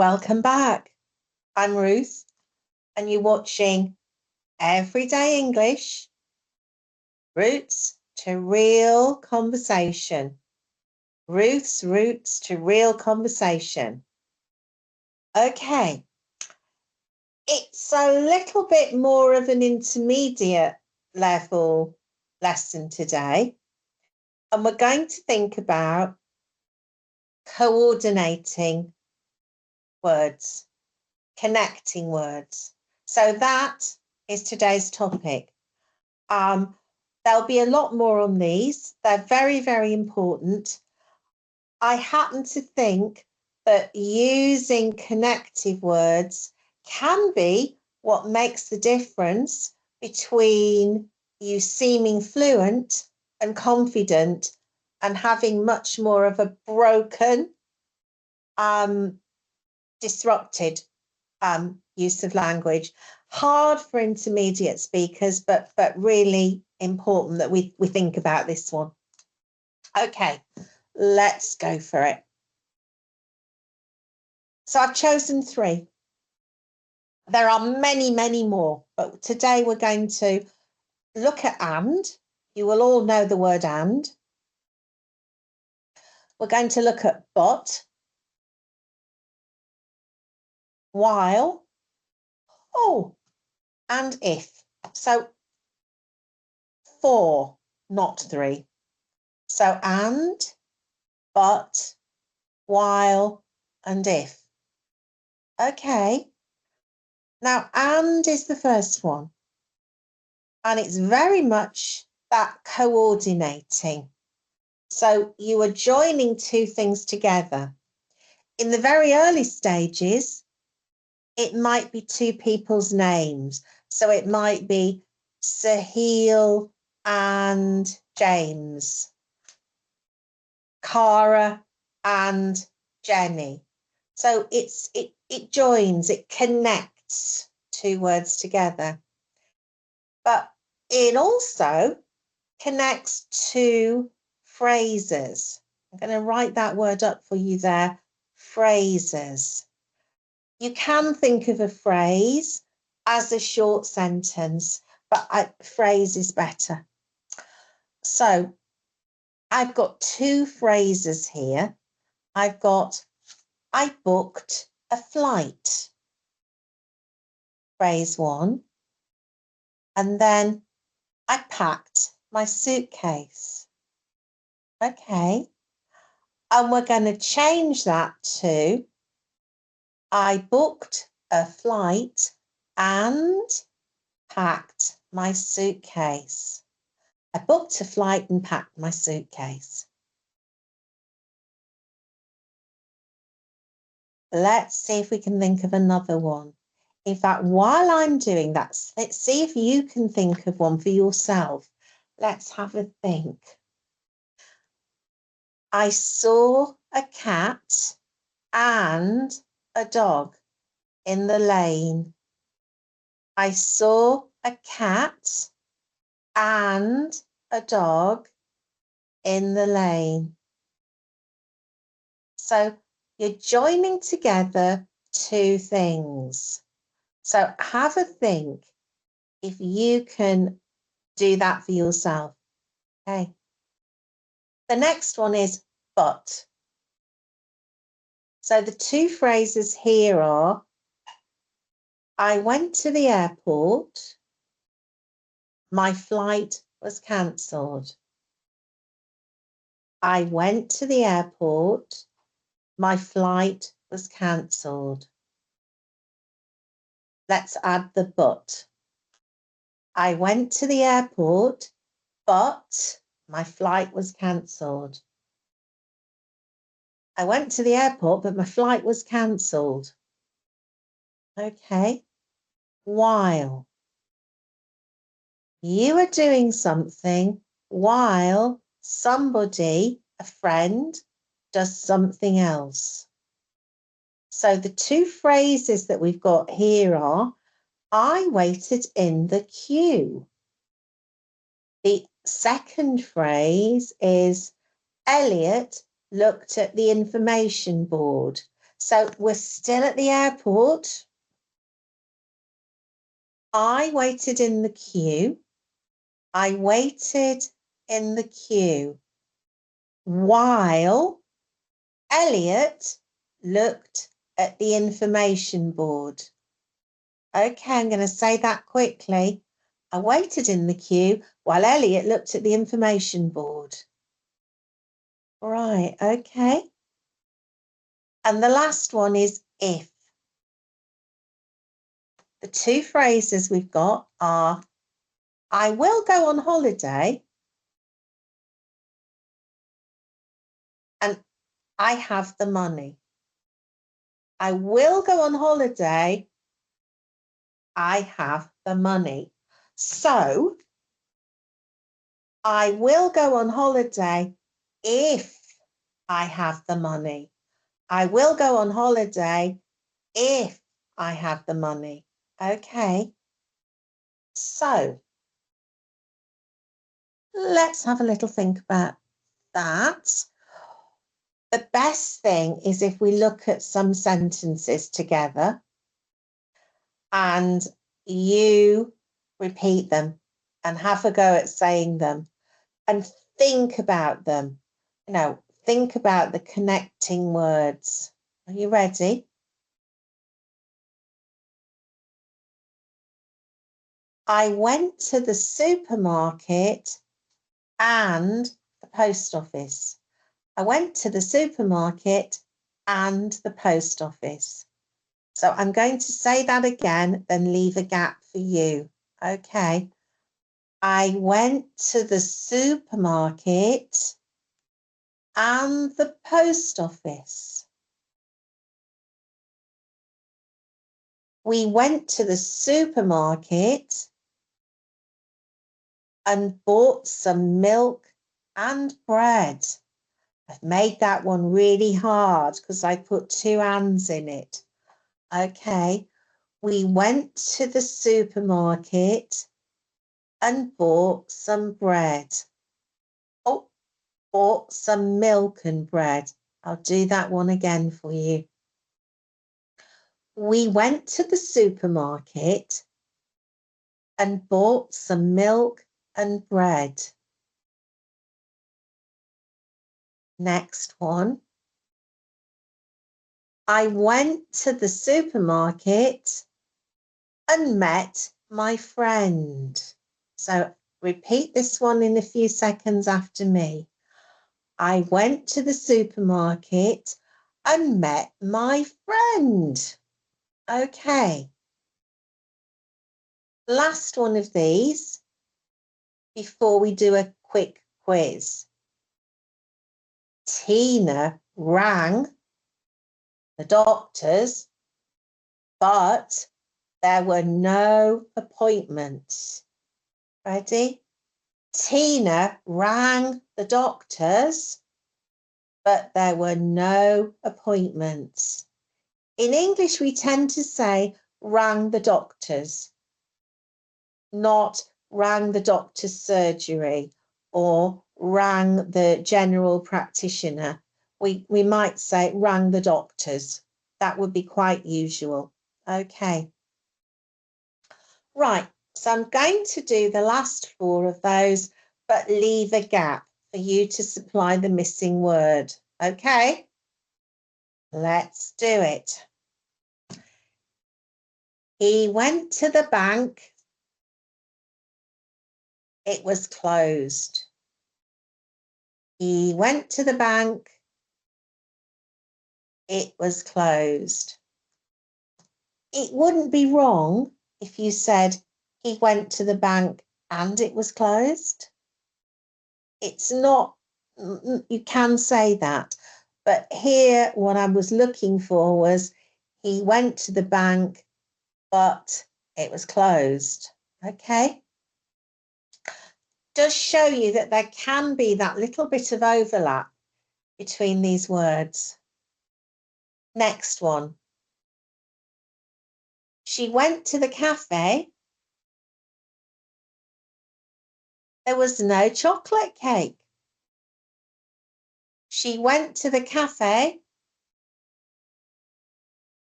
Welcome back. I'm Ruth, and you're watching Everyday English, Roots to Real Conversation. Ruth's Roots to Real Conversation. Okay, it's a little bit more of an intermediate level lesson today, and we're going to think about coordinating words, connecting words. So that is today's topic. There'll be a lot more on these. They're very, very important. I happen to think that using connective words can be what makes the difference between you seeming fluent and confident and having much more of a broken, disrupted use of language. Hard for intermediate speakers, but really important that we think about this one. Okay, let's go for it. So I've chosen 3. There are many, many more, but today we're going to look at and. You will all know the word and. We're going to look at but, while, and if. So 4, not 3. So and, but, while, and if. Okay. Now, and is the first one. And it's very much that coordinating. So you are joining 2 things together. In the very early stages, it might be 2 people's names. So it might be Sahil and James, Cara and Jenny. So it joins, it connects 2 words together. But it also connects 2 phrases. I'm going to write that word up for you there, phrases. You can think of a phrase as a short sentence, but a phrase is better. So I've got 2 phrases here. I've got, I booked a flight, phrase 1. And then I packed my suitcase. Okay. And we're going to change that to, I booked a flight and packed my suitcase. I booked a flight and packed my suitcase. Let's see if we can think of another one. In fact, while I'm doing that, let's see if you can think of one for yourself. Let's have a think. I saw a cat and a dog in the lane. I saw a cat and a dog in the lane. So you're joining together 2 things. So have a think if you can do that for yourself. Okay. The next one is but. So the 2 phrases here are, I went to the airport, my flight was cancelled. I went to the airport, my flight was cancelled. Let's add the but. I went to the airport, but my flight was cancelled. I went to the airport, but my flight was cancelled. Okay. While. You are doing something while somebody, a friend, does something else. So the 2 phrases that we've got here are, I waited in the queue. The second phrase is, Elliot looked at the information board. So we're still at the airport. I waited in the queue. I waited in the queue while Elliot looked at the information board. Okay, I'm going to say that quickly. I waited in the queue while Elliot looked at the information board. Right, okay. And the last one is if. The two phrases we've got are, I will go on holiday and I have the money. I will go on holiday. I have the money. So, I will go on holiday if I have the money. I will go on holiday if I have the money. Okay. So, let's have a little think about that. The best thing is if we look at some sentences together and you repeat them and have a go at saying them and think about them. You know, think about the connecting words. Are you ready? I went to the supermarket and the post office. I went to the supermarket and the post office. So I'm going to say that again, then leave a gap for you. Okay. I went to the supermarket and the post office. We went to the supermarket and bought some milk and bread. I've made that one really hard because I put two ands in it. Okay, we went to the supermarket and bought some bread. Oh, bought some milk and bread. I'll do that one again for you. We went to the supermarket and bought some milk and bread. Next one. I went to the supermarket and met my friend. So repeat this one in a few seconds after me. I went to the supermarket and met my friend. Okay. Last one of these before we do a quick quiz. Tina rang the doctors, but there were no appointments. Ready? Tina rang the doctors, but there were no appointments. In English, we tend to say rang the doctors, not rang the doctor's surgery or rang the general practitioner. We might say rang the doctors. That would be quite usual. Okay. Right, so I'm going to do the last four of those, but leave a gap for you to supply the missing word. Okay, let's do it. He went to the bank. It was closed. He went to the bank. It was closed. It wouldn't be wrong if you said he went to the bank and it was closed. It's not, you can say that. But here, what I was looking for was he went to the bank, but it was closed. Okay. Does show you that there can be that little bit of overlap between these words. Next one. She went to the cafe. There was no chocolate cake. She went to the cafe.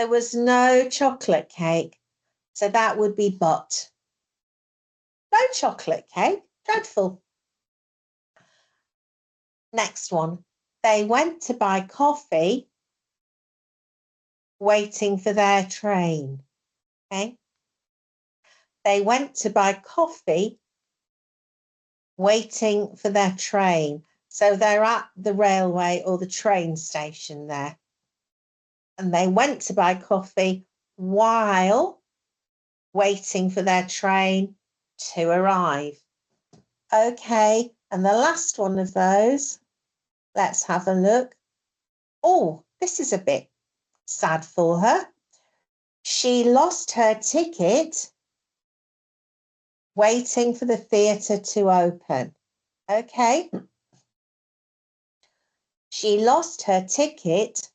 There was no chocolate cake, so that would be but. No chocolate cake, dreadful. Next one. They went to buy coffee, waiting for their train. Okay. They went to buy coffee, waiting for their train. So they're at the railway or the train station there. And they went to buy coffee while waiting for their train to arrive. Okay, and the last one of those, let's have a look. Oh, this is a bit sad for her. She lost her ticket waiting for the theatre to open. Okay. She lost her ticket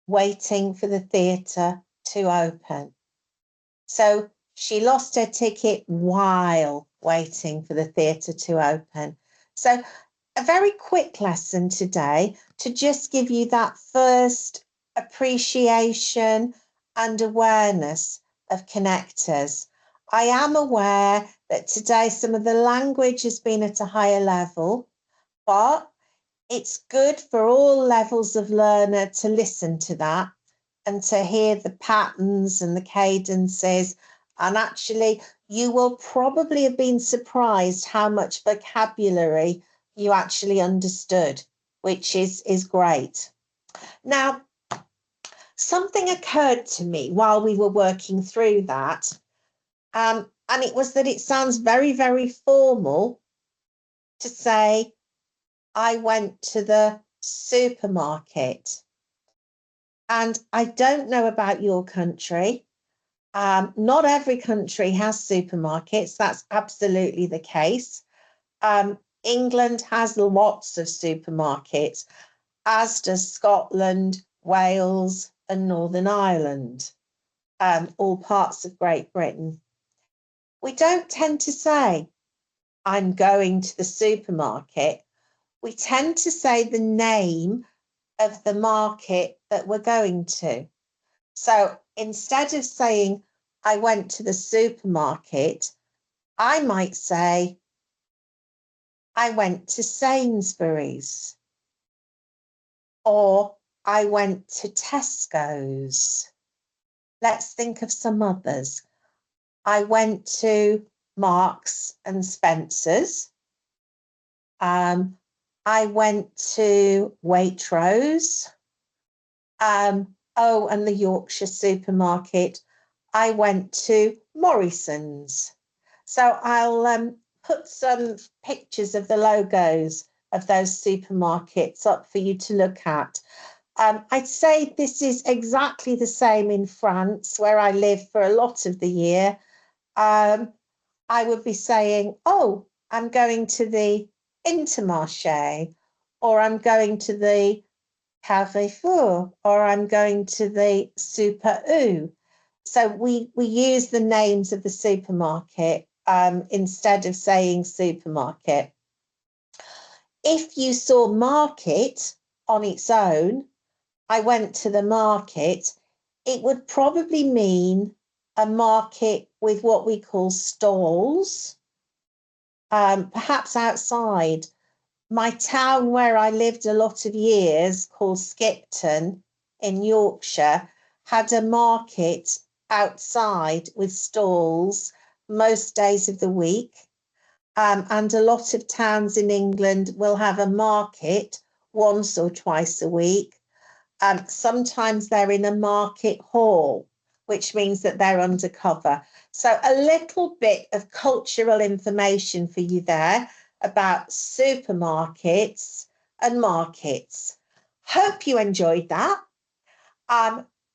waiting for the theatre to open. So she lost her ticket while waiting for the theatre to open. So a very quick lesson today to just give you that first appreciation and awareness of connectors. I am aware that today some of the language has been at a higher level, but it's good for all levels of learner to listen to that and to hear the patterns and the cadences. And actually, you will probably have been surprised how much vocabulary you actually understood, which is great. Now, something occurred to me while we were working through that, and it was that it sounds very, very formal to say, I went to the supermarket. And I don't know about your country. Not every country has supermarkets. That's absolutely the case. England has lots of supermarkets, as does Scotland, Wales, and Northern Ireland, all parts of Great Britain. We don't tend to say, I'm going to the supermarket. We tend to say the name of the market that we're going to. So instead of saying, I went to the supermarket, I might say, I went to Sainsbury's, or I went to Tesco's. Let's think of some others. I went to Marks and Spencer's. I went to Waitrose. And the Yorkshire supermarket. I went to Morrison's. So I'll put some pictures of the logos of those supermarkets up for you to look at. I'd say this is exactly the same in France, where I live for a lot of the year. I would be saying, oh, I'm going to the Intermarché, or I'm going to the Carrefour, or I'm going to the Super U. So we use the names of the supermarket instead of saying supermarket. If you saw market on its own, I went to the market, it would probably mean a market with what we call stalls, perhaps outside. My town where I lived a lot of years, called Skipton in Yorkshire, had a market outside with stalls most days of the week. And a lot of towns in England will have a market once or twice a week. Sometimes they're in a market hall, which means that they're undercover. So a little bit of cultural information for you there about supermarkets and markets. Hope you enjoyed that.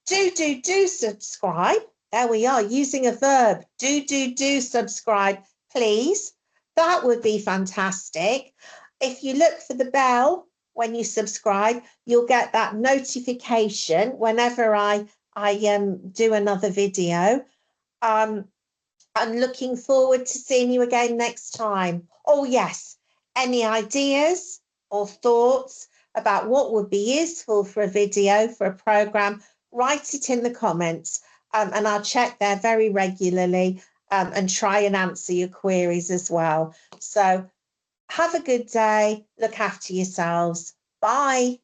Do subscribe. There we are, using a verb. Do subscribe, please. That would be fantastic. If you look for the bell when you subscribe, you'll get that notification whenever I do another video. I'm looking forward to seeing you again next time. Oh, yes, any ideas or thoughts about what would be useful for a video, for a program, write it in the comments, and I'll check there very regularly and try and answer your queries as well. So have a good day. Look after yourselves. Bye.